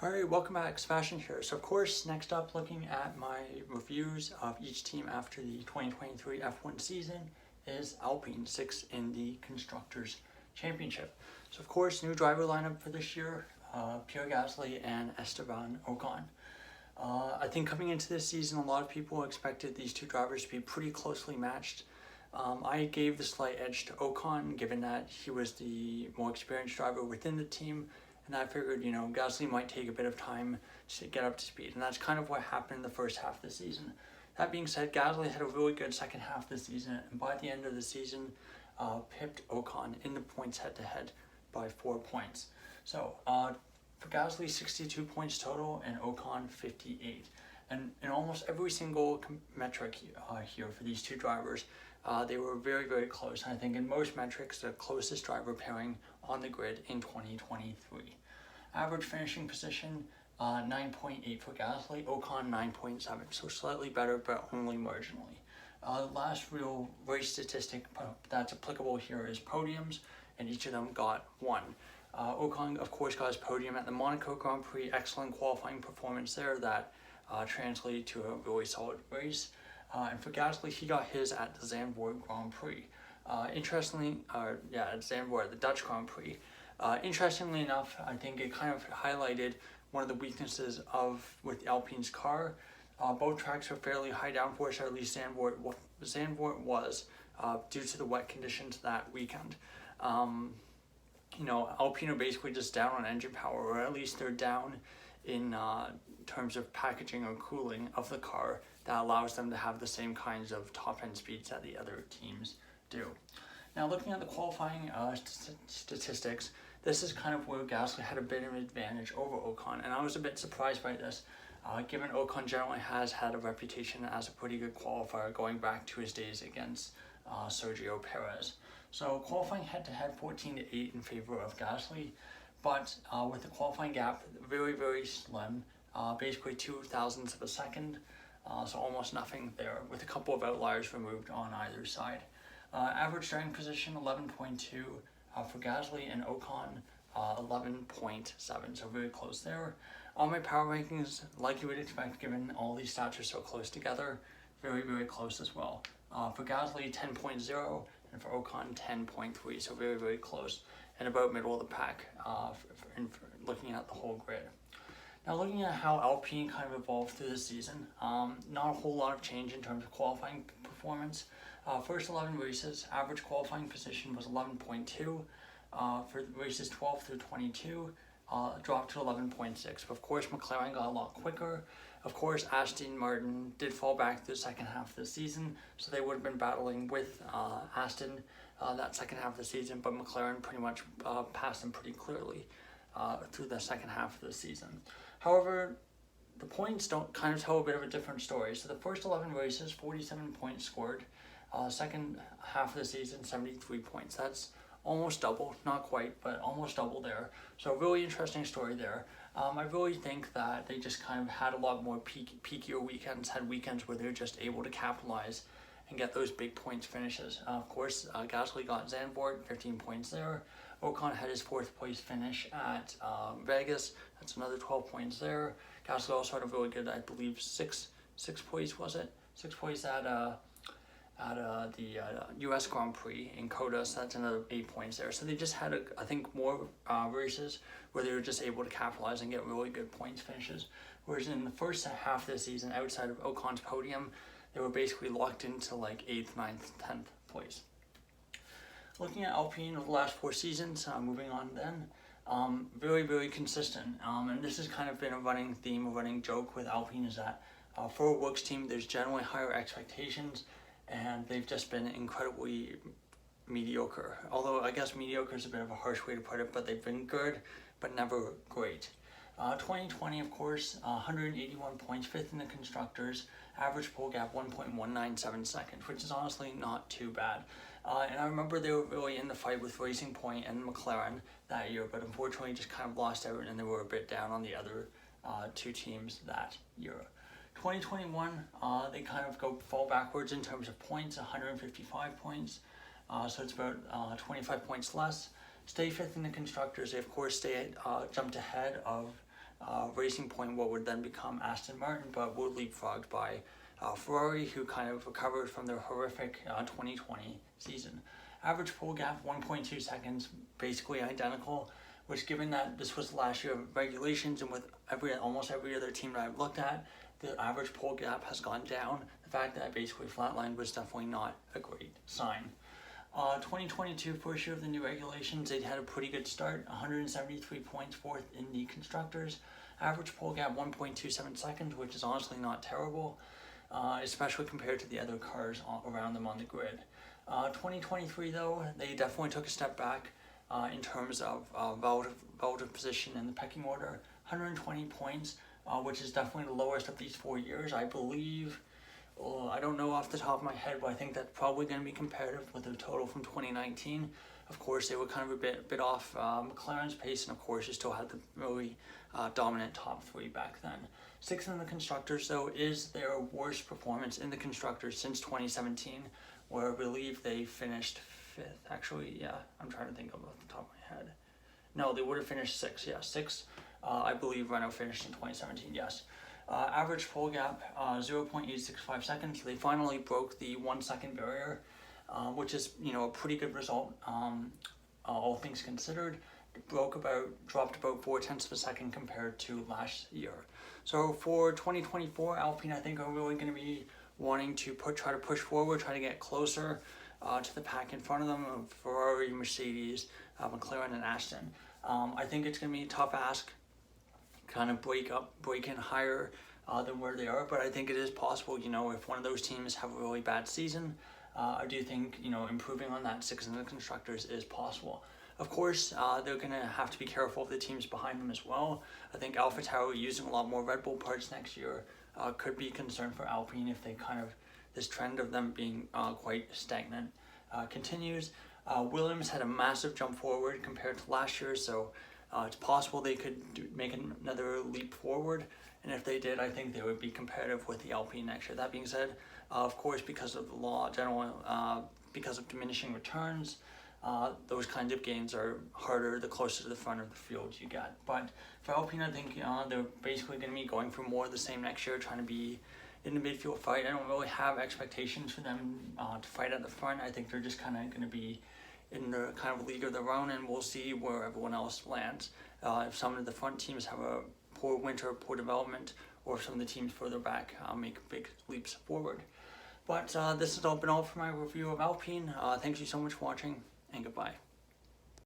Alright, welcome back, Sebastian here. So of course, next up, looking at my reviews of each team after the 2023 F1 season is Alpine, 6th in the Constructors' Championship. So of course, new driver lineup for this year, Pierre Gasly and Esteban Ocon. I think coming into this season, a lot of people expected these two drivers to be pretty closely matched. I gave the slight edge to Ocon, given that he was the more experienced driver within the team. And I figured, Gasly might take a bit of time to get up to speed. And that's kind of what happened in the first half of the season. That being said, Gasly had a really good second half of the season. And by the end of the season, pipped Ocon in the points head-to-head by 4 points. So for Gasly, 62 points total and Ocon 58. And in almost every single metric here for these two drivers, they were very, very close. And I think in most metrics, the closest driver pairing on the grid in 2023. Average finishing position, 9.8 for Gasly, Ocon 9.7, so slightly better, but only marginally. The last real race statistic that's applicable here is podiums, and each of them got one. Ocon, of course, got his podium at the Monaco Grand Prix, excellent qualifying performance there that translated to a really solid race. And for Gasly, he got his at the Zandvoort Grand Prix. Interestingly, at Zandvoort, the Dutch Grand Prix. Interestingly enough, I think it kind of highlighted one of the weaknesses with Alpine's car. Both tracks were fairly high downforce, or at least Zandvoort was, due to the wet conditions that weekend. Alpine are basically just down on engine power, or at least they're down in terms of packaging or cooling of the car that allows them to have the same kinds of top-end speeds that the other teams do. Now, looking at the qualifying statistics, this is kind of where Gasly had a bit of an advantage over Ocon, and I was a bit surprised by this, given Ocon generally has had a reputation as a pretty good qualifier going back to his days against Sergio Perez. So qualifying head-to-head 14-8 in favor of Gasly, but with the qualifying gap very, very slim, basically 0.02 of a second, so almost nothing there, with a couple of outliers removed on either side. Average starting position 11.2 for Gasly, and Ocon 11.7, so very close there. All my power rankings, like you would expect given all these stats are so close together, very, very close as well. For Gasly 10.0 and for Ocon 10.3, so very, very close and about middle of the pack for looking at the whole grid. Now, looking at how Alpine kind of evolved through the season, not a whole lot of change in terms of qualifying performance. First 11 races, average qualifying position was 11.2. For races 12 through 22, dropped to 11.6. But of course, McLaren got a lot quicker. Of course, Aston Martin did fall back through the second half of the season, so they would have been battling with Aston that second half of the season, but McLaren pretty much passed them pretty clearly through the second half of the season. However, the points don't kind of tell a bit of a different story. So the first 11 races, 47 points scored. Second half of the season, 73 points. That's almost double, not quite, but almost double there. So really interesting story there. I really think that they just kind of had a lot more peakier weekends, had weekends where they're just able to capitalize and get those big points finishes. Of course, Gasly got Zandvoort, 15 points there. Ocon had his 4th place finish at Vegas. That's another 12 points there. Gasly also had a really good, I believe, six place, was it? 6 place at the U.S. Grand Prix in Coda, so that's another 8 points there. So they just had, I think, more races where they were just able to capitalize and get really good points finishes. Whereas in the first half of the season, outside of Ocon's podium, they were basically locked into like 8th, 9th, 10th place. Looking at Alpine over the last 4 seasons, moving on then, very, very consistent. And this has kind of been a running theme, a running joke with Alpine, is that for a works team, there's generally higher expectations, and they've just been incredibly mediocre. Although I guess mediocre is a bit of a harsh way to put it, but they've been good, but never great. 2020, of course, 181 points, 5th in the Constructors, average pole gap 1.197 seconds, which is honestly not too bad. And I remember they were really in the fight with Racing Point and McLaren that year, but unfortunately just kind of lost out, and they were a bit down on the other two teams that year. 2021, they kind of fall backwards in terms of points, 155 points, so it's about 25 points less. Stay 5th in the Constructors. They of course jumped ahead of Racing Point, what would then become Aston Martin, but were leapfrogged by Ferrari, who kind of recovered from their horrific 2020 season. Average pole gap 1.2 seconds, basically identical, which, given that this was the last year of regulations and with almost every other team that I've looked at, the average pole gap has gone down. The fact that I basically flatlined was definitely not a great sign. 2022, first year of the new regulations, they had a pretty good start, 173 points, fourth in the constructors. Average pole gap 1.27 seconds, which is honestly not terrible, especially compared to the other cars around them on the grid. 2023 though, they definitely took a step back in terms of relative position in the pecking order. 120 points, which is definitely the lowest of these 4 years. I believe, I don't know off the top of my head, but I think that's probably going to be comparative with the total from 2019. Of course, they were kind of a bit off McLaren's pace, and of course, you still had the really dominant top three back then. Sixth in the constructors, though, is their worst performance in the constructors since 2017, where I believe they finished fifth. Actually, yeah, I'm trying to think of off the top of my head. No, they would have finished sixth. Yeah, sixth. I believe Renault finished in 2017. Yes. Average pole gap 0.865 seconds. They finally broke the 1 second barrier, which is a pretty good result. All things considered, dropped about 0.4 of a second compared to last year. So for 2024, Alpine, I think, are really going to be wanting to try to push forward, try to get closer to the pack in front of them of Ferrari, Mercedes, McLaren, and Aston. I think it's going to be a tough ask, kind of break in higher than where they are, but I think it is possible. If one of those teams have a really bad season, I do think improving on that sixth in the constructors is possible. Of course, they're going to have to be careful of the teams behind them as well. I think AlphaTauri using a lot more Red Bull parts next year could be a concern for Alpine if they this trend of them being quite stagnant continues. Williams had a massive jump forward compared to last year, so it's possible they could make another leap forward, and if they did, I think they would be competitive with the Alpine next year. That being said, of course, because of the law, because of diminishing returns, those kinds of gains are harder the closer to the front of the field you get. But for Alpine, I think they're basically going to be going for more of the same next year, trying to be in the midfield fight. I don't really have expectations for them to fight at the front. I think they're just kind of going to be in the kind of league of their own, and we'll see where everyone else lands. If some of the front teams have a poor winter, poor development, or if some of the teams further back make big leaps forward. But this has been all for my review of Alpine. Thank you so much for watching, and goodbye.